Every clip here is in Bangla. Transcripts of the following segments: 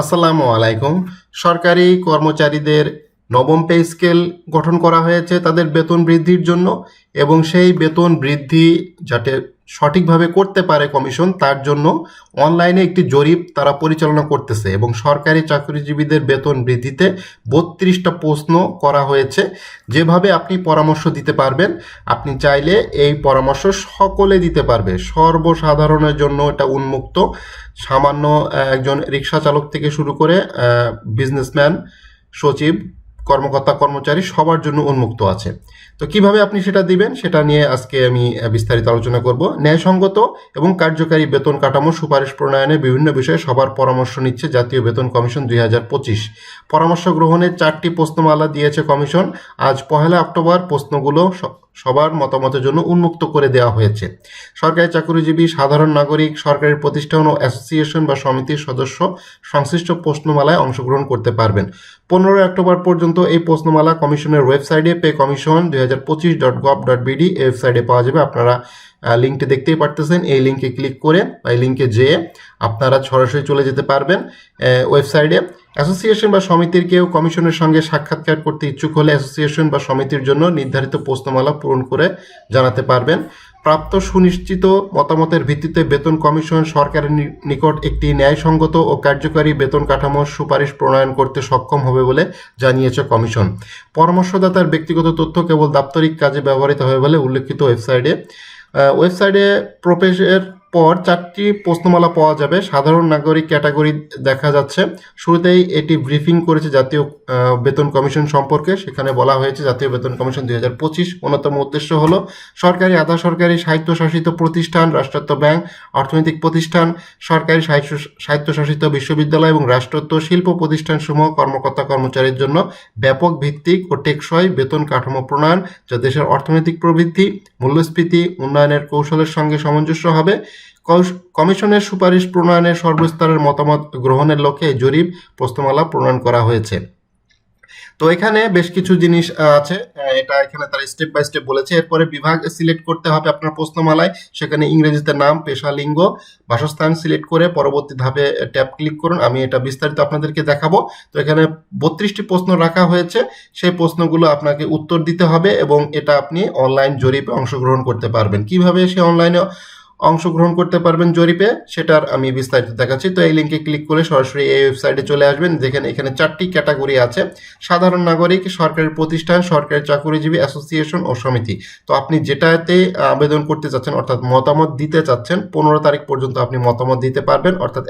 আসসালামু আলাইকুম। সরকারি কর্মচারীদের নবম পে স্কেল গঠন করা হয়েছে তাদের বেতন বৃদ্ধির জন্য, এবং সেই বেতন বৃদ্ধি যাতে সঠিকভাবে করতে পারে কমিশন, তার জন্য অনলাইনে একটি জরিপ তারা পরিচালনা করতেছে এবং সরকারি চাকরিজীবীদের বেতন বৃদ্ধিতে 32টা প্রশ্ন করা হয়েছে। যেভাবে আপনি পরামর্শ দিতে পারবেন, আপনি চাইলে এই পরামর্শ সকলে দিতে পারবে, সর্বসাধারণের জন্য এটা উন্মুক্ত। সামান্য একজন রিক্সা চালক থেকে শুরু করে বিজনেসম্যান, সচিব, কর্মকর্তা, কর্মচারী সবার জন্য উন্মুক্ত আছে। তো কিভাবে আপনি সেটা দিবেন সেটা নিয়ে আজকে আমি বিস্তারিত আলোচনা করব। ন্যায়সঙ্গত এবং কার্যকারী বেতন কাঠামো সুপারিশ প্রণয়নের বিভিন্ন বিষয়ে সবার পরামর্শ নিচ্ছে জাতীয় বেতন কমিশন 2025। পরামর্শ গ্রহণের 4টি প্রশ্নমালা দিয়েছে কমিশন। আজ 1 অক্টোবর প্রশ্নগুলো সবার মতামতের জন্য উন্মুক্ত করে দেওয়া হয়েছে। সরকারি চাকরিজীবী, সাধারণ নাগরিক, সরকারি প্রতিষ্ঠান ও অ্যাসোসিয়েশন বা সমিতির সদস্য সংশ্লিষ্ট প্রশ্নমালায় অংশগ্রহণ করতে পারবেন। 15 অক্টোবর পর্যন্ত এই প্রশ্নমালা কমিশনের ওয়েবসাইটে paycommission2025.gov.bd এই ওয়েবসাইটে পাওয়া যাবে। আপনারা লিঙ্কটি দেখতেই পারতেছেন। এই লিঙ্কে ক্লিক করে বা এই লিঙ্কে যেয়ে আপনারা সরাসরি চলে যেতে পারবেন ওয়েবসাইটে। অ্যাসোসিয়েশন বা সমিতির কেউ কমিশনের সঙ্গে সাক্ষাৎকার করতে ইচ্ছুক হলে অ্যাসোসিয়েশন বা সমিতির জন্য নির্ধারিত প্রশ্নমালা পূরণ করে জানাতে পারবেন। প্রাপ্ত সুনিশ্চিত মতামতের ভিত্তিতে বেতন কমিশন সরকারের নিকট একটি ন্যায়সঙ্গত ও কার্যকারী বেতন কাঠামোর সুপারিশ প্রণয়ন করতে সক্ষম হবে বলে জানিয়েছে কমিশন। পরামর্শদাতার ব্যক্তিগত তথ্য কেবল দাপ্তরিক কাজে ব্যবহৃত হবে বলে উল্লেখিত ওয়েবসাইটে প্রবেশের পর 4টি প্রশ্নমালা পাওয়া যাবে। সাধারণ নাগরিক ক্যাটাগরি দেখা যাচ্ছে। শুরুতেই এটি ব্রিফিং করেছে জাতীয় বেতন কমিশন সম্পর্কে। সেখানে বলা হয়েছে জাতীয় বেতন কমিশন 2025 অন্যতম উদ্দেশ্য হলো সরকারি, আধা সরকারি, স্বায়ত্তশাসিত প্রতিষ্ঠান, রাষ্ট্রায়ত্ত ব্যাংক, অর্থনৈতিক প্রতিষ্ঠান, সরকারি স্বায়ত্তশাসিত বিশ্ববিদ্যালয় এবং রাষ্ট্রায়ত্ত শিল্প প্রতিষ্ঠানসমূহ কর্মকর্তা কর্মচারীর জন্য ব্যাপক ভিত্তিক ও টেকসই বেতন কাঠামো প্রণয়ন, যা দেশের অর্থনৈতিক প্রবৃদ্ধি, মূল্যস্ফীতি উন্নয়নের কৌশলের সঙ্গে সামঞ্জস্য হবে। কমিশনের সুপারিশ প্রণয়নের সর্বস্তরের মতামত গ্রহণের লক্ষ্যে এই জরিপ প্রশ্নমালা প্রণয়ন করা হয়েছে। তো এখানে বেশ কিছু জিনিস আছে, এটা এখানে তারা স্টেপ বাই স্টেপ বলেছে। এরপরে বিভাগ সিলেক্ট করতে হবে আপনার প্রশ্নমালায়। সেখানে ইংরেজিতে নাম, পেশা, লিঙ্গ, বাসস্থান সিলেক্ট করে পরবর্তী ধাপে ট্যাব ক্লিক করুন। আমি এটা বিস্তারিত আপনাদেরকে দেখাবো। তো এখানে 32টি প্রশ্ন রাখা হয়েছে। সেই প্রশ্নগুলো আপনাকে উত্তর দিতে হবে এবং এটা আপনি অনলাইন জরিপে অংশগ্রহণ করতে পারবেন। কিভাবে সে অনলাইনে অংশগ্রহণ করতে পারবেন জরিপে সেটার আমি বিস্তারিত দেখাচ্ছি। তো এই লিঙ্কে ক্লিক করে সরাসরি এই ওয়েবসাইটে চলে আসবেন। দেখেন এখানে 4টি ক্যাটাগরি আছে: সাধারণ নাগরিক, সরকারি প্রতিষ্ঠান, সরকারি চাকরিজীবী, অ্যাসোসিয়েশন ও সমিতি। তো আপনি যেটাতে আবেদন করতে চাচ্ছেন অর্থাৎ মতামত দিতে চাচ্ছেন, 15 তারিখ পর্যন্ত আপনি মতামত দিতে পারবেন। অর্থাৎ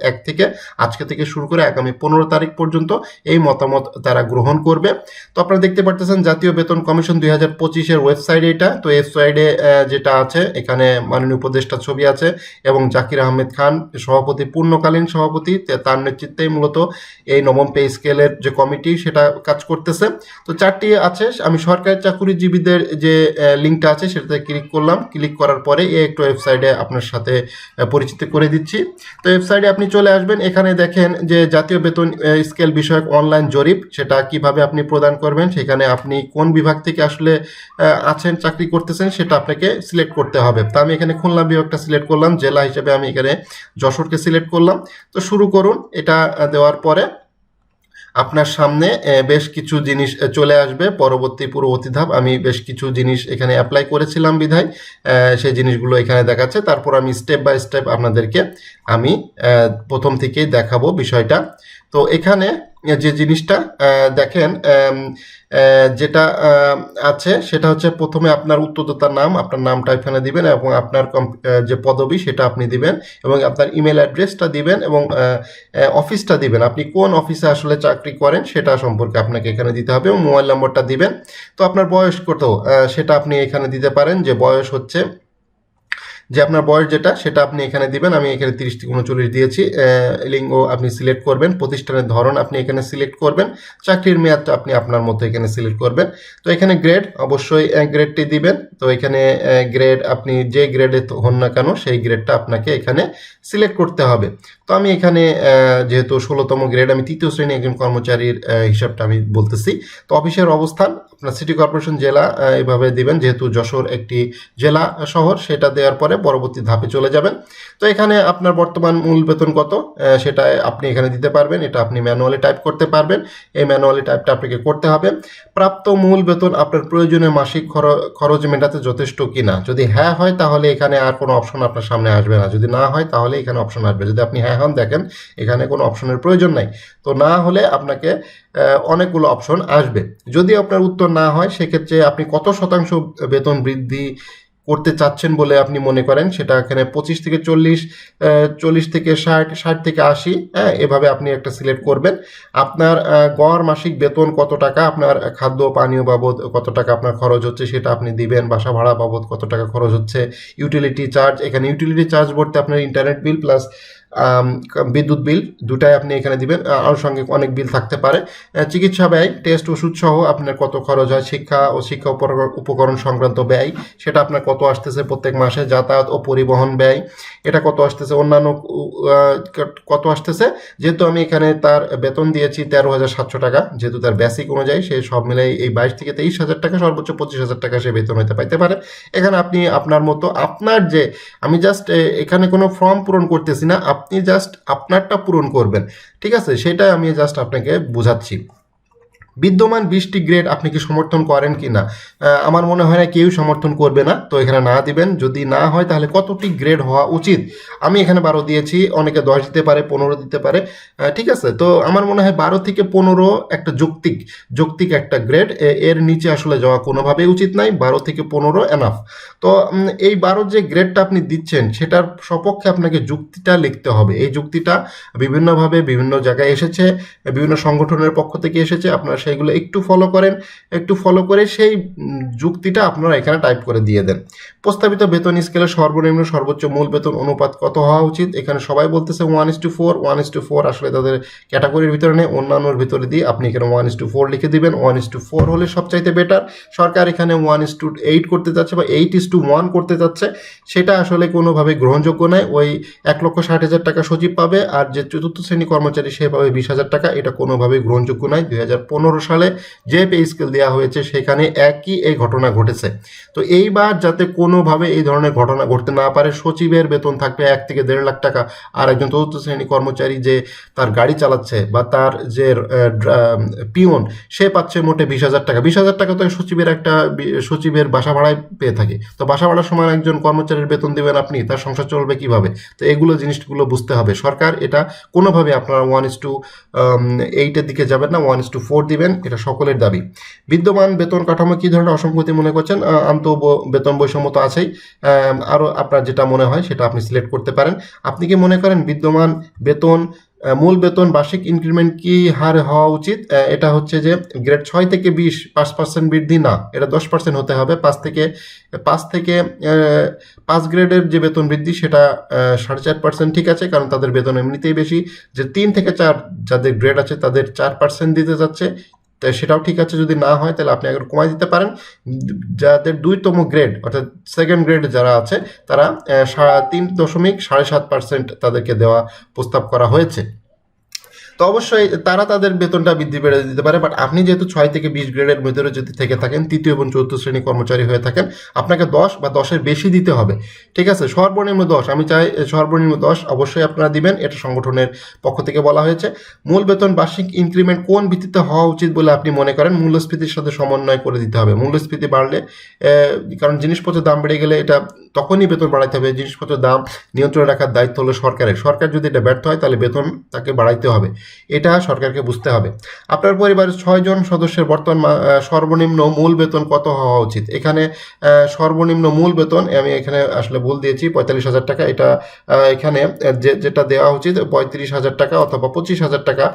আজকে থেকে শুরু করে আগামী 15 তারিখ পর্যন্ত এই মতামত তারা গ্রহণ করবে। তো আপনারা দেখতে পারতেছেন জাতীয় বেতন কমিশন 2025-এর ওয়েবসাইট এটা। তো ওয়েবসাইটে যেটা আছে এখানে মাননীয় উপদেষ্টা ছবি আছে এবং জাকির আহমেদ খান সভাপতি, পূর্ণকালীন সভাপতি, তার নেতৃত্বেই মূলত এই নবম পে স্কেলের যে কমিটি সেটা কাজ করতেছে। তো 4টি আছে। আমি সরকারি চাকরিজীবীদের যে লিঙ্কটা আছে সেটাতে ক্লিক করলাম। ক্লিক করার পরে এই একটু ওয়েবসাইটে আপনার সাথে পরিচিত করে দিচ্ছি। তো ওয়েবসাইটে আপনি চলে আসবেন। এখানে দেখেন যে জাতীয় বেতন স্কেল বিষয়ক অনলাইন জরিপ, সেটা কিভাবে আপনি প্রদান করবেন, সেখানে আপনি কোন বিভাগ থেকে আসলে আছেন, চাকরি করতেছেন, সেটা আপনাকে সিলেক্ট করতে হবে। তো আমি এখানে খুলনা বিভাগটা সিলেক্ট করলাম। জেলা হিসেবে আমি এখানে যশোরকে সিলেক্ট করলাম। তো শুরু করুন। এটা দেওয়ার পরে আপনার সামনে বেশ কিছু জিনিস চলে আসবে। পরবর্তী ধাপ, আমি বেশ কিছু জিনিস এখানে অ্যাপ্লাই করেছিলাম বিধায় সেই জিনিসগুলো এখানে দেখাচ্ছে। তারপর আমি স্টেপ বাই স্টেপ আপনাদেরকে আমি প্রথম থেকেই দেখাবো বিষয়টা। তো এখানে যে জিনিসটা দেখেন যেটা আছে সেটা হচ্ছে প্রথমে আপনার উত্তরদাতার নাম, আপনার নামটা এখানে দিবেন এবং আপনার যে পদবি সেটা আপনি দিবেন এবং আপনার ইমেল অ্যাড্রেসটা দিবেন এবং অফিসটা দিবেন। আপনি কোন অফিসে আসলে চাকরি করেন সেটা সম্পর্কে আপনাকে এখানে দিতে হবে এবং মোবাইল নম্বরটা দিবেন। তো আপনার বয়স কত সেটা আপনি এখানে দিতে পারেন। যে বয়স হচ্ছে আপনার বয়স যেটা সেটা আপনি এখানে দিবেন। আমি এখানে 30 থেকে 39 দিয়েছি। লিঙ্গ আপনি সিলেক্ট করবেন। প্রতিষ্ঠানের ধরন আপনি এখানে সিলেক্ট করবেন। চাকরির মেয়াদটা আপনি আপনার মতো এখানে সিলেক্ট করবেন। তো এখানে গ্রেড অবশ্যই গ্রেডটি দিবেন। তো এখানে গ্রেড আপনি যে গ্রেডে হন না কেন সেই গ্রেডটা আপনাকে এখানে সিলেক্ট করতে হবে। তো আমি এখানে যেহেতু 16তম গ্রেড, আমি 3য় শ্রেণী একজন কর্মচারীর হিসাবটা আমি বলতেছি। তো অফিসের অবস্থান আপনার সিটি কর্পোরেশন জেলা এভাবে দিবেন, যেহেতু যশোর একটি জেলা শহর, সেটা দেওয়ার পরে পরবর্তী ধাপে চলে যাবেন। তো এখানে আপনার বর্তমান মূল বেতন কত সেটা আপনি এখানে দিতে পারবেন, এটা আপনি ম্যানুয়ালি টাইপ করতে পারবেন, এই ম্যানুয়ালি টাইপটা আপনাকে করতে হবে। প্রাপ্ত মূল বেতন আপনার প্রয়োজনীয় মাসিক খরচ মেটাতে যথেষ্ট কিনা, যদি হ্যাঁ হয় তাহলে এখানে আর কোনো অপশন আপনার সামনে আসবে না, যদি না হয় তাহলে এখানে অপশন আসবে। যদি আপনি হ্যাঁ হন, দেখেন এখানে কোনো অপশনের প্রয়োজন নাই। তো না হলে আপনাকে অনেকগুলো অপশন আসবে। যদি আপনার উত্তর না হয়, সেক্ষেত্রে আপনি কত শতাংশ বেতন বৃদ্ধি করতে চাচ্ছেন বলে আপনি মনে করেন, সেটা এখানে 25 থেকে 40, 40 থেকে 60, 60 থেকে 80, হ্যাঁ, এভাবে আপনি একটা সিলেক্ট করবেন। আপনার গড় মাসিক বেতন কত টাকা, আপনার খাদ্য পানীয় বাবদ কত টাকা আপনার খরচ হচ্ছে সেটা আপনি দিবেন, বাসা ভাড়া বাবদ কত টাকা খরচ হচ্ছে, ইউটিলিটি চার্জ, এখানে ইউটিলিটি চার্জ বলতে আপনার ইন্টারনেট বিল প্লাস বিদ্যুৎ বিল দুটাই আপনি এখানে দিবেন, আনুষঙ্গিক অনেক বিল থাকতে পারে। চিকিৎসা ব্যয়, টেস্ট ওষুধ সহ আপনার কত খরচ হয়, শিক্ষা ও শিক্ষা উপকরণ সংক্রান্ত ব্যয় সেটা আপনার কত আসতেছে প্রত্যেক মাসে, যাতায়াত ও পরিবহন ব্যয় এটা কত আসতেছে, অন্যান্য কত আসতেছে। যেহেতু আমি এখানে তার বেতন দিয়েছি 13,700 টাকা, যেহেতু তার বেসিক অনুযায়ী সে সব মিলাই এই 22 থেকে 23,000 টাকা, সর্বোচ্চ 25,000 টাকা সে বেতন হতে পাইতে পারে। এখানে আপনি আপনার মতো আপনার যে, আমি জাস্ট এখানে কোনো ফর্ম পূরণ করতেছি না, আপনি জাস্ট আপনারটা পূরণ করবেন, ঠিক আছে, সেটাই আমি জাস্ট আপনাকে বোঝাচ্ছি। বিদ্যমান 20টি গ্রেড আপনি কি সমর্থন করেন কি না? আমার মনে হয় না কেউ সমর্থন করবে না, তো এখানে না দিবেন। যদি না হয় তাহলে কতটি গ্রেড হওয়া উচিত, আমি এখানে 12 দিয়েছি, অনেকে 10 দিতে পারে, 15 দিতে পারে, ঠিক আছে। তো আমার মনে হয় 12 থেকে 15 একটা যৌক্তিক একটা গ্রেড, এর নিচে আসলে যাওয়া কোনোভাবেই উচিত নাই, 12 থেকে 15 এনাফ। তো এই 12 যে গ্রেডটা আপনি দিচ্ছেন সেটার সপক্ষে আপনাকে যুক্তিটা লিখতে হবে। এই যুক্তিটা বিভিন্নভাবে বিভিন্ন জায়গায় এসেছে, বিভিন্ন সংগঠনের পক্ষ থেকে এসেছে, আপনারা সেইগুলো একটু ফলো করে সেই যুক্তিটা আপনারা এখানে টাইপ করে দিয়ে দেন। প্রস্তাবিত বেতন স্কেলে সর্বনিম্ন সর্বোচ্চ মূল বেতন অনুপাত কত হওয়া উচিত, এখানে সবাই বলতেছে 1:4, 1:4 আসলে তাদের ক্যাটাগরির ভিতরে নেই, অন্যান্যর ভিতরে দিয়ে আপনি এখানে 1:4 লিখে দিবেন। 1:4 হলে সবচাইতে বেটার। সরকার এখানে 1:8 করতে চাচ্ছে বা 8:1 করতে চাচ্ছে, সেটা আসলে কোনোভাবে গ্রহণযোগ্য নয়। ওই 1,60,000 টাকা সচিব পাবে, আর যে চতুর্থ শ্রেণী কর্মচারী সে পাবে 20,000 টাকা, এটা কোনোভাবেই গ্রহণযোগ্য নয়। 2015 সালে যে পে স্কেল দেওয়া হয়েছে সেখানে একই এই ঘটনা ঘটেছে। তো এইবার যাতে কোনোভাবে এই ধরনের ঘটনা ঘটতে না পারে, সচিবের বেতন থাকবে 1 থেকে 1.5 লাখ টাকা, আর একজন চতুর্থ শ্রেণী কর্মচারী যে তার গাড়ি চালাচ্ছে বা তার যে পিওন সে পাচ্ছে মোটে 20,000 টাকা। 20,000 টাকা তো সচিবের বাসা ভাড়ায় পেয়ে থাকে। তো বাসা ভাড়ার সময় একজন কর্মচারীর বেতন দিবেন আপনি, তার সংসার চলবে কিভাবে? তো এগুলো জিনিসগুলো বুঝতে হবে। সরকার এটা কোনোভাবে আপনারা 1:8 দিকে যাবেন না, 1:4 দিবেন, এটা সকলের দাবি। বিদ্যমান বেতন কাঠামো কি ধরনের অসঙ্গতি মনে করছেন? বেতন বৈষম্য তো আছেই, আরও আপনার যেটা মনে হয় সেটা আপনি সিলেক্ট করতে পারেন। আপনি কি মনে করেন বিদ্যমান বেতন মূল বেতন বার্ষিক ইনক্রিমেন্ট কি হারে হওয়া উচিত? এটা হচ্ছে যে গ্রেড 6 থেকে 20 5% বৃদ্ধি না, এটা 10% হতে হবে। 5 গ্রেডের যে বেতন বৃদ্ধি সেটা 4.5% ঠিক আছে, কারণ তাদের বেতন এমনিতেই বেশি। যে 3 থেকে 4 যাদের গ্রেড আছে তাদের 4% দিতে যাচ্ছে, তাই সেটাও ঠিক আছে। যদি না হয় তাহলে আপনি আগে কমাই দিতে পারেন। যাদের 2তম গ্রেড অর্থাৎ সেকেন্ড গ্রেড যারা আছে তারা 3.7% তাদেরকে দেওয়া প্রস্তাব করা হয়েছে। তো অবশ্যই তারা তাদের বেতনটা বৃদ্ধি বেড়ে দিতে পারে, বাট আপনি যেহেতু 6 থেকে 20 গ্রেডের ভিতরে যদি থেকে থাকেন, তৃতীয় এবং চতুর্থ শ্রেণী কর্মচারী হয়ে থাকেন, আপনাকে 10 বা 10-এর বেশি দিতে হবে, ঠিক আছে। সর্বনিম্ন 10, আমি চাই সর্বনিম্ন 10 অবশ্যই আপনারা দিবেন, এটা সংগঠনের পক্ষ থেকে বলা হয়েছে। মূল বেতন বার্ষিক ইনক্রিমেন্ট কোন ভিত্তিতে হওয়া উচিত বলে আপনি মনে করেন? মূল্যস্ফীতির সাথে সমন্বয় করে দিতে হবে। মূল্যস্ফীতি বাড়লে, কারণ জিনিসপত্রের দাম বেড়ে গেলে এটা তখনই বেতন বাড়াইতে হবে। জিনিসপত্রের দাম নিয়ন্ত্রণে রাখার দায়িত্ব হলো সরকারের। সরকার যদি এটা ব্যর্থ হয় তাহলে বেতন তাকে বাড়াইতে হবে, এটা সরকারকে বুঝতে হবে। আপনার পরিবারের 6 জন সদস্যের বর্তমান সর্বনিম্ন মূল বেতন কত হওয়া উচিত? এখানে সর্বনিম্ন মূল বেতন আমি এখানে আসলে ভুল দিয়েছি, 45,000 টাকা। এটা এখানে যেটা দেওয়া উচিত 35,000 টাকা অথবা 25,000 টাকা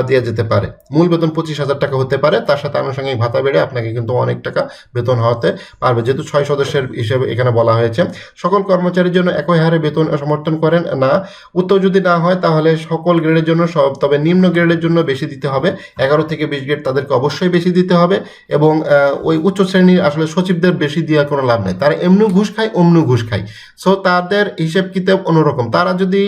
দেওয়া যেতে পারে। মূল বেতন 25,000 টাকা হতে পারে, তার সাথে আনুষঙ্গিক ভাতা বেড়ে আপনাকে কিন্তু অনেক টাকা বেতন হওয়াতে পারবে, যেহেতু 6 সদস্যের হিসেবে এখানে বলা হয়েছে। হয়েছে। সকল কর্মচারীর জন্য একই হারে বেতন সমর্থন করেন না। উত্তর যদি না হয় তাহলে সকল গ্রেডের জন্য সব, তবে নিম্ন গ্রেডের জন্য বেশি দিতে হবে। 11 থেকে 20 গ্রেড তাদেরকে অবশ্যই বেশি দিতে হবে। এবং ওই উচ্চ শ্রেণীর আসলে সচিবদের বেশি দেওয়ার কোনো লাভ নেই, তারা এমনিও ঘুষ খায় অমনিও ঘুষ খায়। সো তাদের হিসেব কিতাব অন্যরকম। তারা যদি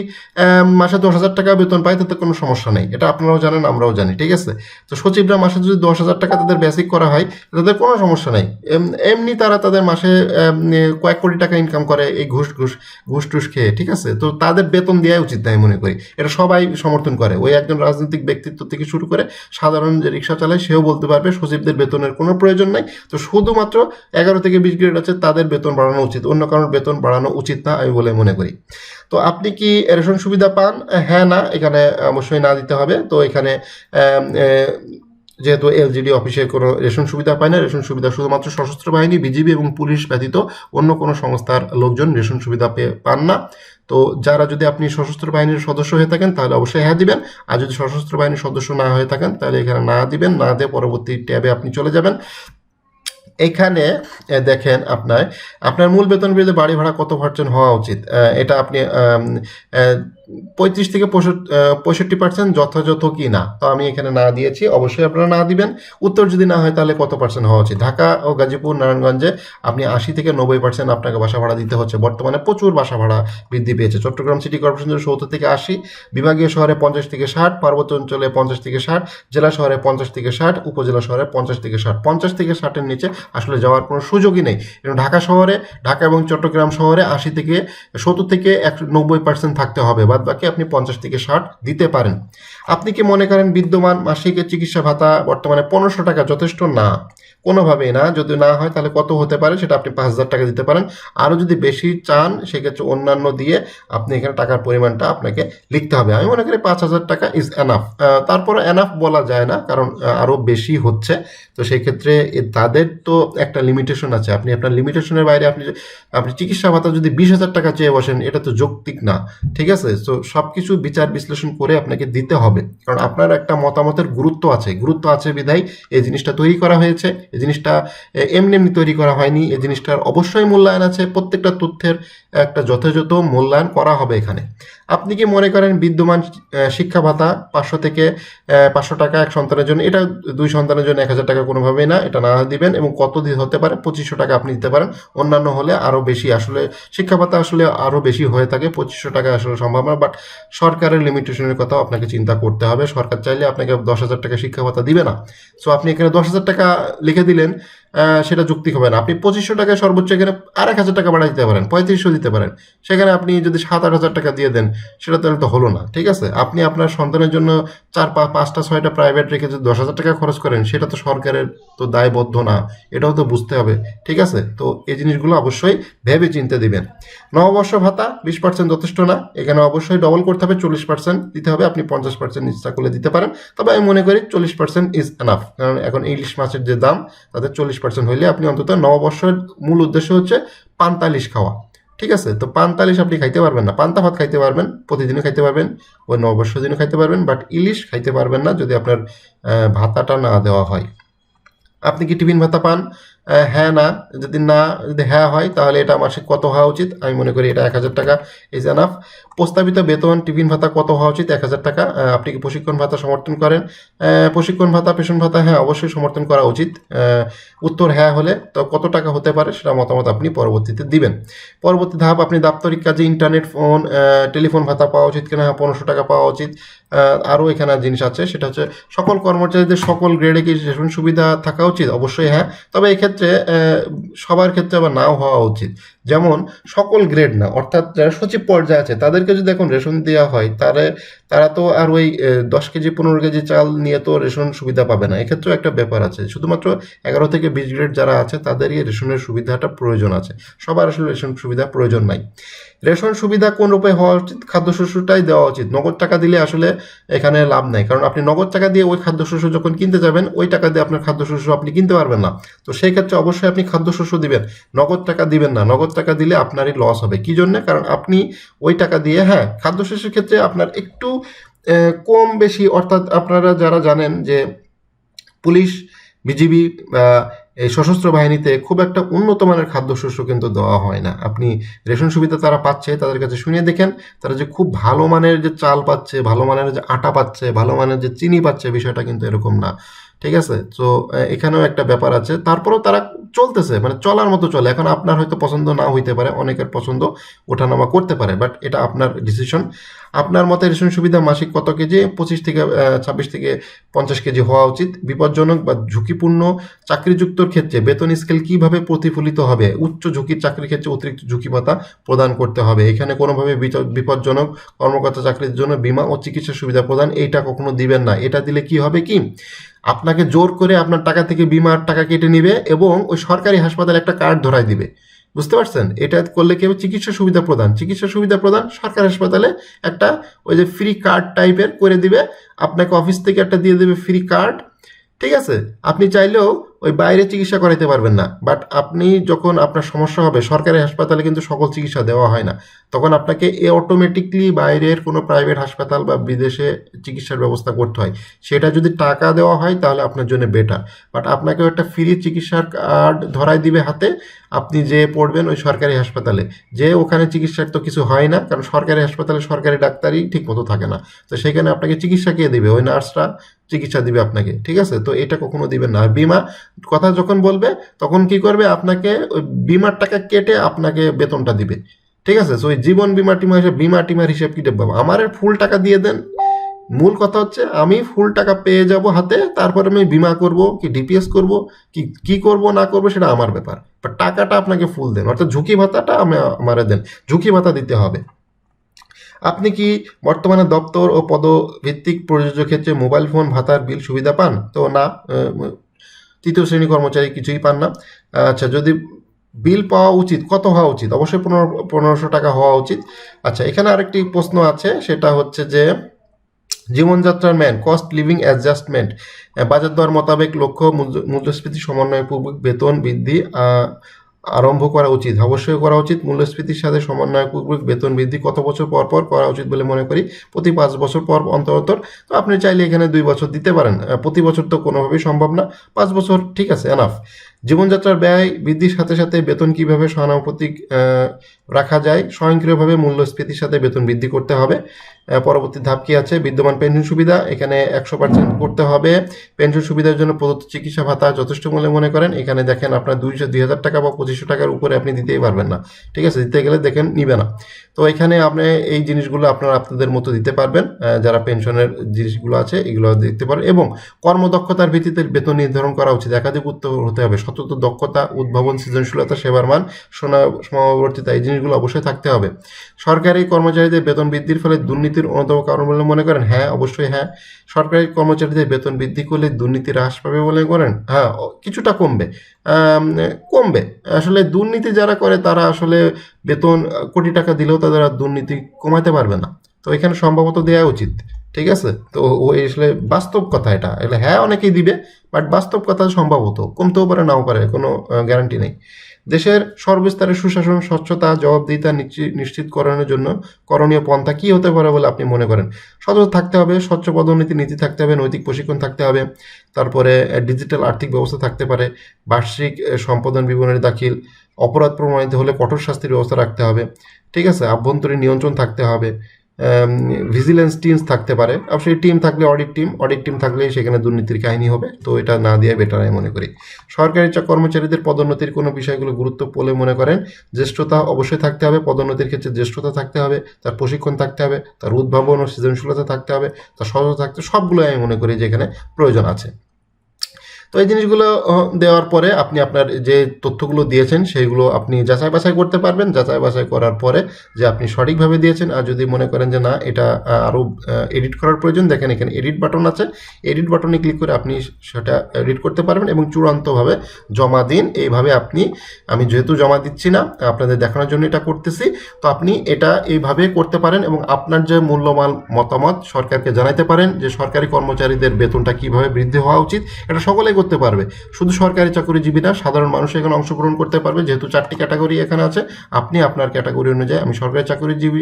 মাসে 10,000 টাকা বেতন পায় তাতে কোনো সমস্যা নেই, এটা আপনারাও জানেন আমরাও জানি, ঠিক আছে। তো সচিবরা মাসে যদি 10,000 টাকা তাদের বেসিক করা হয় তাদের কোনো সমস্যা নেই। এমনি তারা তাদের মাসে কয়েক কোটি টাকা ইনকাম করে এই ঘুষ টুস খেয়ে, ঠিক আছে। তো তাদের বেতন দেওয়াই উচিত আমি মনে করি, এটা সবাই সমর্থন করে। ওই একজন রাজনৈতিক ব্যক্তিত্ব থেকে শুরু করে সাধারণ যে রিক্সা চালায় সেও বলতে পারবে সচিবদের বেতনের কোনো প্রয়োজন নাই। তো শুধুমাত্র 11 থেকে 20 গ্রেড আছে তাদের বেতন বাড়ানো উচিত, অন্য কারোর বেতন বাড়ানো উচিত না আমি বলে মনে করি। তো আপনি কি রেশন সুবিধা পান? হ্যাঁ না, এখানে অবশ্যই না দিতে হবে। তো এখানে যেহেতু এলজিডি অফিসে কোনো রেশন সুবিধা পায় না, রেশন সুবিধা শুধুমাত্র সশস্ত্র বাহিনী, বিজিবি এবং পুলিশ ব্যতীত অন্য কোনো সংস্থার লোকজন রেশন সুবিধা পান না। তো যারা, যদি আপনি সশস্ত্র বাহিনীর সদস্য হয়ে থাকেন তাহলে অবশ্যই হ্যাঁ দিবেন, আর যদি সশস্ত্র বাহিনীর সদস্য না হয়ে থাকেন তাহলে এখানে না দিবেন, না দিয়ে পরবর্তী ট্যাবে আপনি চলে যাবেন। এখানে দেখেন আপনার মূল বেতন বৃদ্ধি বাড়ি ভাড়া কত % হওয়া উচিত, এটা আপনি 35 থেকে 65% যথাযথ কি না। তো আমি এখানে না দিয়েছি, অবশ্যই আপনারা না দিবেন। উত্তর যদি না হয় তাহলে কত % হওয়া উচিত। ঢাকা ও গাজীপুর নারায়ণগঞ্জে আপনি 80 থেকে 90% আপনাকে বাসা ভাড়া দিতে হচ্ছে। বর্তমানে প্রচুর বাসা ভাড়া বৃদ্ধি পেয়েছে। চট্টগ্রাম সিটি কর্পোরেশন 70 থেকে 80, বিভাগীয় শহরে 50 থেকে 60, পার্বত্য অঞ্চলে 50 থেকে 60, জেলা শহরে 50 থেকে 60, উপজেলা শহরে 50 থেকে 60। 50 থেকে 60-এর নিচে আসলে যাওয়ার কোনো সুযোগই নেই। এবং ঢাকা এবং চট্টগ্রাম শহরে 80 থেকে 70 থেকে 90% থাকতে হবে, বাদ বাকি আপনি 50 থেকে 60 দিতে পারেন। আপনি কি মনে করেন বিদ্যমান মাসিক চিকিৎসা ভাতা বর্তমানে 1500 টাকা যথেষ্ট? না, কোনোভাবেই না। যদি না হয় তাহলে কত হতে পারে সেটা আপনি 5,000 টাকা দিতে পারেন। আরও যদি বেশি চান সেক্ষেত্রে অন্যান্য দিয়ে আপনি এখানে টাকার পরিমাণটা আপনাকে লিখতে হবে। আমি মনে করি 5,000 টাকা ইজ এনাফ। তারপরে এনাফ বলা যায় না, কারণ আরও বেশি হচ্ছে। তো সেই ক্ষেত্রে তাদের তো একটা লিমিটেশন আছে, আপনি আপনার লিমিটেশনের বাইরে আপনি চিকিৎসা ভাতা যদি 20,000 টাকা চেয়ে বসেন এটা তো যৌক্তিক না, ঠিক আছে। তো সব কিছু বিচার বিশ্লেষণ করে আপনাকে দিতে হবে, কারণ আপনার একটা মতামতের গুরুত্ব আছে বিধায় এই জিনিসটা তৈরি করা হয়েছে। এই জিনিসটা এমনি এমনি তৈরি করা হয়নি, এই জিনিসটার অবশ্যই মূল্যায়ন আছে। প্রত্যেকটা তথ্যের একটা যথাযথ মূল্যায়ন করা হবে এখানে। আপনি কি মনে করেন বিদ্যমান শিক্ষা ভাতা 500 থেকে 500 টাকা এক সন্তানের জন্য, এটা 2 সন্তানের জন্য 1,000 টাকা কোনোভাবেই না, এটা না দিবেন। এবং কত হতে পারে? 2500 টাকা আপনি দিতে পারেন। অন্যান্য হলে আরও বেশি, আসলে শিক্ষা ভাতা আসলে আরও বেশি হয়ে থাকে। 2500 টাকা আসলে সম্ভব না, বাট সরকারের লিমিটেশনের কথাও আপনাকে চিন্তা করতে হবে। সরকার চাইলে আপনাকে 10,000 টাকা শিক্ষা ভাতা দিবে না। সো আপনি এখানে 10,000 টাকা লিখে দিলেন, সেটা যুক্তি হবে না। আপনি 2500 টাকায় সর্বোচ্চ এখানে আর 1,000 টাকা বাড়াই দিতে পারেন, 3500 দিতে পারেন। সেখানে আপনি যদি 7-8 টাকা দিয়ে দেন সেটা তাহলে তো হলো না, ঠিক আছে। আপনি আপনার সন্তানের জন্য 4-5-6টা প্রাইভেট রেখে যদি 10,000 টাকা খরচ করেন সেটা তো সরকারের তো দায়বদ্ধ না, এটাও তো বুঝতে হবে, ঠিক আছে। তো এই জিনিসগুলো অবশ্যই ভেবে চিন্তে দিবেন। নববর্ষ ভাতা 20% যথেষ্ট না, এখানে অবশ্যই ডবল করতে হবে, 40% দিতে হবে। আপনি 50% ইচ্ছা করলে দিতে পারেন, তবে আমি মনে করি 40% ইজ এনাফ, কারণ এখন ইলিশ মাছের যে দাম, তাদের 40% হইলে আপনি অন্তত নববর্ষের মূল উদ্দেশ্য হচ্ছে পান্তালিশ খাওয়া, ঠিক আছে। তো পান্তালিশ আপনি খাইতে পারবেন না, পান্তা ভাত খাইতে পারবেন, প্রতিদিনও খাইতে পারবেন, ওই নববর্ষ দিনও খাইতে পারবেন, বাট ইলিশ খাইতে পারবেন না যদি আপনার ভাতাটা না দেওয়া হয়। আপনি কি টিফিন ভাতা পান? হ্যাঁ না। যদি হ্যাঁ হয় তাহলে এটা মাসিক কত হওয়া উচিত? আমি মনে করি এটা 1,000 টাকা ইজ এনাফ। প্রস্তাবিত বেতন টিফিন ভাতা কত হওয়া উচিত? 1,000 টাকা। আপনি কি প্রশিক্ষণ ভাতা সমর্থন করেন? প্রশিক্ষণ ভাতা, পেশন ভাতা হ্যাঁ অবশ্যই সমর্থন করা উচিত। উত্তর হ্যাঁ হলে তো কত টাকা হতে পারে সেটা মতামত আপনি পরবর্তীতে দিবেন। পরবর্তী ধাপ, আপনি দাপ্তরিক কাজে ইন্টারনেট, ফোন, টেলিফোন ভাতা পাওয়া উচিত কিনা? 1500 টাকা পাওয়া উচিত। আরও এখানে জিনিস আছে, সেটা হচ্ছে সকল কর্মচারীদের সকল গ্রেডে কি রেশন সুবিধা থাকা উচিত? অবশ্যই হ্যাঁ, তবে এক্ষেত্রে সবার ক্ষেত্রে আবার নাও হওয়া উচিত। যেমন সকল গ্রেড না, অর্থাৎ যারা সচিব পর্যায়ে আছে তাদেরকে যদি এখন রেশন দেওয়া হয় তারা তো আর ওই 10 কেজি 15 কেজি চাল নিয়ে তো রেশন সুবিধা পাবে না। এক্ষেত্রেও একটা ব্যাপার আছে, শুধুমাত্র 11 থেকে 20 গ্রেড যারা আছে তাদেরই রেশনের সুবিধাটা প্রয়োজন আছে, সবার আসলে রেশন সুবিধা প্রয়োজন নাই। রেশন সুবিধা কোন রূপে হওয়া উচিত? খাদ্যশস্যটাই দেওয়া উচিত। নগদ টাকা দিলে আসলে এখানে লাভ নাই, কারণ আপনি নগদ টাকা দিয়ে ওই খাদ্যশস্য যখন কিনতে যাবেন ওই টাকা দিয়ে আপনার খাদ্যশস্য আপনি কিনতে পারবেন না। তো সেই ক্ষেত্রে অবশ্যই আপনি খাদ্যশস্য দিবেন, নগদ টাকা দিবেন না। নগদ টাকা দিলে আপনারই লস হবে। কি জন্য? কারণ আপনি ওই টাকা দিয়ে, হ্যাঁ খাদ্যশস্যের ক্ষেত্রে আপনার একটু কম বেশি, অর্থাৎ আপনারা যারা জানেন যে পুলিশ বিজিবি এই সশস্ত্র বাহিনীতে খুব একটা উন্নত মানের খাদ্যশস্য কিন্তু দেওয়া হয় না। আপনি রেশন সুবিধা তারা পাচ্ছে, তাদের কাছে শুনিয়ে দেখেন তারা যে খুব ভালো মানের যে চাল পাচ্ছে, ভালো মানের যে আটা পাচ্ছে, ভালো মানের যে চিনি পাচ্ছে, বিষয়টা কিন্তু এরকম না। ঠিক আছে, তো এখানেও একটা ব্যাপার আছে। তারপরেও তারা চলতেছে, মানে চলার মতো চলে। এখন আপনার হয়তো পছন্দ না হইতে পারে, অনেকের পছন্দ ওঠানামা করতে পারে, বাট এটা আপনার ডিসিশন। আপনার মতে রেশন সুবিধা মাসিক কত কেজি? 25 থেকে 26 থেকে 50 কেজি হওয়া উচিত। বিপজ্জনক বা ঝুঁকিপূর্ণ চাকরিযুক্তর ক্ষেত্রে বেতন স্কেল কিভাবে প্রতিফলিত হবে? উচ্চ ঝুঁকির চাকরির ক্ষেত্রে অতিরিক্ত ঝুঁকি ভাতা প্রদান করতে হবে। এখানে কোনোভাবে বিপজ্জনক কর্মকর্তা চাকরির জন্য বীমা ও চিকিৎসা সুবিধা প্রদান, এইটা কখনো দিবেন না। এটা দিলে কি হবে কি, আপনাকে জোর করে আপনার টাকা থেকে বীমার টাকা কেটে নিবে এবং ওই সরকারি হাসপাতালে একটা কার্ড ধরাই দিবে। বুঝতে পারছেন? এটা করলে কি হবে, চিকিৎসা সুবিধা প্রদান, চিকিৎসা সুবিধা প্রদান সরকারি হাসপাতালে একটা ওই যে ফ্রি কার্ড টাইপের করে দিবে, আপনাকে অফিস থেকে একটা দিয়ে দেবে ফ্রি কার্ড। ঠিক আছে, আপনি চাইলেও ওই বাইরে চিকিৎসা করাইতে পারবেন না, বাট আপনি যখন আপনার সমস্যা হবে, সরকারি হাসপাতালে কিন্তু সকল চিকিৎসা দেওয়া হয় না, তখন আপনাকে অটোমেটিকলি বাইরের কোনো প্রাইভেট হাসপাতাল বা বিদেশে চিকিৎসার ব্যবস্থা করতে হয়। সেটা যদি টাকা দেওয়া হয় তাহলে আপনার জন্য বেটার, বাট আপনাকেও একটা ফ্রি চিকিৎসার কার্ড ধরাই দিবে হাতে, আপনি যে পড়বেন ওই সরকারি হাসপাতালে, যে ওখানে চিকিৎসার তো কিছু হয় না, কারণ সরকারি হাসপাতালে সরকারি ডাক্তারই ঠিক মতো থাকে না, তো সেখানে আপনাকে চিকিৎসা কে দেবে? ওই নার্সরা চিকিৎসা দিবে আপনাকে। ঠিক আছে, তো এটা কখনো দিবেন না। আর বিমা কথা যখন বলবে তখন কি করবে, আপনাকে ওই বিমার টাকা কেটে আপনাকে বেতনটা দিবে। ঠিক আছে, তো ওই জীবন বিমা টিমা হিসেবে বিমা টিমার হিসেব কি দেবো? আমার ফুল টাকা দিয়ে দেন। মূল কথা হচ্ছে আমি ফুল টাকা পেয়ে যাব হাতে, তারপরে আমি বিমা করব কি ডিপিএস করব কি কি করব না করব সেটা আমার ব্যাপার, বাট টাকাটা আপনাকে ফুল দেন, অর্থাৎ ঝুঁকি ভাতাটা আমারে দেন, ঝুঁকি ভাতা দিতে হবে। আপনি কি বর্তমানে দপ্তর ও পদভিত্তিক প্রযোজ্য ক্ষেত্রে মোবাইল ফোন ভাতার বিল সুবিধা পান? তো না, তৃতীয় শ্রেণী কর্মচারী কিছুই পান না। আচ্ছা, যদি বিল পাওয়া উচিত, কত হওয়া উচিত? অবশ্যই 1500 টাকা হওয়া উচিত। আচ্ছা, এখানে আরেকটি প্রশ্ন আছে, সেটা হচ্ছে যে জীবনযাত্রার ম্যান কস্ট লিভিং অ্যাডজাস্টমেন্ট বাজার দর মোতাবেক লক্ষ্য মূল্যস্ফীতি সমন্বয়পূর্বক বেতন বৃদ্ধি আরম্ভ করা উচিত। অবশ্যই করা উচিত। মূল্যস্ফীতির সাথে সমন্বয়পূর্বক বেতন বৃদ্ধি কত বছর পর পর করা উচিত বলে মনে করি? প্রতি 5 বছর পর অন্তর অন্তর। তো আপনি চাইলে এখানে 2 বছর দিতে পারেন, প্রতি বছর তো কোনোভাবেই সম্ভব না, 5 বছর ঠিক আছে, এনাফ। জীবনযাত্রার ব্যয় বৃদ্ধির সাথে সাথে বেতন কিভাবে সহানুপাতিক রাখা যায়? স্বয়ংক্রিয়ভাবে মূল্যস্ফীতির সাথে বেতন বৃদ্ধি করতে হবে। পরবর্তী ধাপ কি আছে? বিদ্যমান পেনশন সুবিধা এখানে 100% করতে হবে। পেনশন সুবিধার জন্য প্রদত্ত চিকিৎসা ভাতা যথেষ্ট বলে মনে করেন? এখানে দেখেন আপনার 2,000 টাকা বা 2500 টাকার উপরে আপনি দিতেই পারবেন না। ঠিক আছে, দিতে গেলে দেখেন নিবে না। তো এখানে আপনি এই জিনিসগুলো আপনাদের মতো দিতে পারবেন, যারা পেনশনের জিনিসগুলো আছে এগুলো দিতে পারেন। এবং কর্মদক্ষতার ভিত্তিতে বেতন নির্ধারণ করা উচিত। একাধিক উত্তর হতে হবে। সতত দক্ষতা, উদ্ভাবন, সৃজনশীলতা, সেবার মান, সমাবর্তিতা, এই জিনিসগুলো অবশ্যই থাকতে হবে। সরকারি কর্মচারীদের বেতন বৃদ্ধির ফলে দুর্নীতির অন্যতম কারণ বলে মনে করেন? হ্যাঁ, অবশ্যই হ্যাঁ। সরকারি কর্মচারীদের বেতন বৃদ্ধি করলে দুর্নীতি হ্রাস পাবে বলে করেন? হ্যাঁ, কিছুটা কমবে। কমবে। আসলে দুর্নীতি যারা করে তারা আসলে বেতন কোটি টাকা দিলেও তাদের আর দুর্নীতি কমাতে পারবে না। তো এখানে সম্ভবত দেওয়া উচিত। ঠিক আছে, তো ওই আসলে বাস্তব কথা এটা। এগুলো হ্যাঁ অনেকেই দিবে, বাট বাস্তব কথা সম্ভবত কমতেও পারে, নাও পারে, কোনো গ্যারান্টি নেই। দেশের সর্বস্তরে সুশাসন, স্বচ্ছতা, জবাবদিহিতা নিশ্চিতকরণের জন্য করণীয় পন্থা কী হতে পারে বলে আপনি মনে করেন? সততা থাকতে হবে, স্বচ্ছ পদোন্নতি নীতি থাকতে হবে, নৈতিক প্রশিক্ষণ থাকতে হবে, তারপরে ডিজিটাল আর্থিক ব্যবস্থা থাকতে পারে, বার্ষিক সম্পাদন বিবরণী দাখিল, অপরাধ প্রমাণিত হলে কঠোর শাস্তির ব্যবস্থা রাখতে হবে। ঠিক আছে, আভ্যন্তরীণ নিয়ন্ত্রণ থাকতে হবে, ভিজিলেন্স টিমস থাকতে পারে। অবশ্যই টিম থাকলে অডিট টিম থাকলে সেখানে দুর্নীতির কাহিনী হবে, তো এটা না দিয়ে বেটার আমি মনে করি। সরকারি কর্মচারীদের পদোন্নতির কোনো বিষয়গুলো গুরুত্ব বলে মনে করেন? জ্যেষ্ঠতা অবশ্যই থাকতে হবে, পদোন্নতির ক্ষেত্রে জ্যেষ্ঠতা থাকতে হবে, তার প্রশিক্ষণ থাকতে হবে, তার উদ্ভাবন ও সৃজনশীলতা থাকতে হবে, তার সহজতা থাকতে, সবগুলো আমি মনে করি যে এখানে প্রয়োজন আছে। তো এই জিনিসগুলো দেওয়ার পরে আপনি আপনার যে তথ্যগুলো দিয়েছেন সেইগুলো আপনি যাচাই বাছাই করতে পারবেন। যাচাই বাছাই করার পরে যে আপনি সঠিকভাবে দিয়েছেন, আর যদি মনে করেন যে না এটা আরও এডিট করার প্রয়োজন, দেখেন এখানে এডিট বাটন আছে, এডিট বাটনে ক্লিক করে আপনি সেটা এডিট করতে পারবেন এবং চূড়ান্তভাবে জমা দিন। এইভাবে আমি যেহেতু জমা দিচ্ছি না, আপনাদের দেখানোর জন্য এটা করতেছি, তো আপনি এটা এইভাবে করতে পারেন এবং আপনার যে মূল্যবান মতামত সরকারকে জানাতে পারেন যে সরকারি কর্মচারীদের বেতনটা কীভাবে বৃদ্ধি হওয়া উচিত। এটা সকলেই করতে পারবে, শুধু সরকারি চাকরিজীবী না, সাধারণ মানুষ এখানে অংশগ্রহণ করতে পারবে। যেহেতু 4টি ক্যাটাগরি এখানে আছে, আপনি আপনার ক্যাটাগরি অনুযায়ী, আমি সরকারি চাকরিজীবী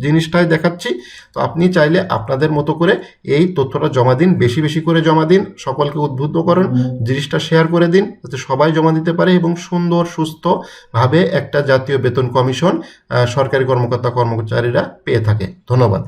জিনিসটাই দেখাচ্ছি। তো আপনি চাইলে আপনাদের মতো করে এই তথ্যটা জমা দিন, বেশি বেশি করে জমা দিন, সকলকে উদ্বুদ্ধ করুন, জিনিসটা শেয়ার করে দিন যাতে সবাই জমা দিতে পারে এবং সুন্দর সুস্থভাবে একটা জাতীয় বেতন কমিশন সরকারি কর্মকর্তা কর্মচারীরা পেয়ে থাকে। ধন্যবাদ।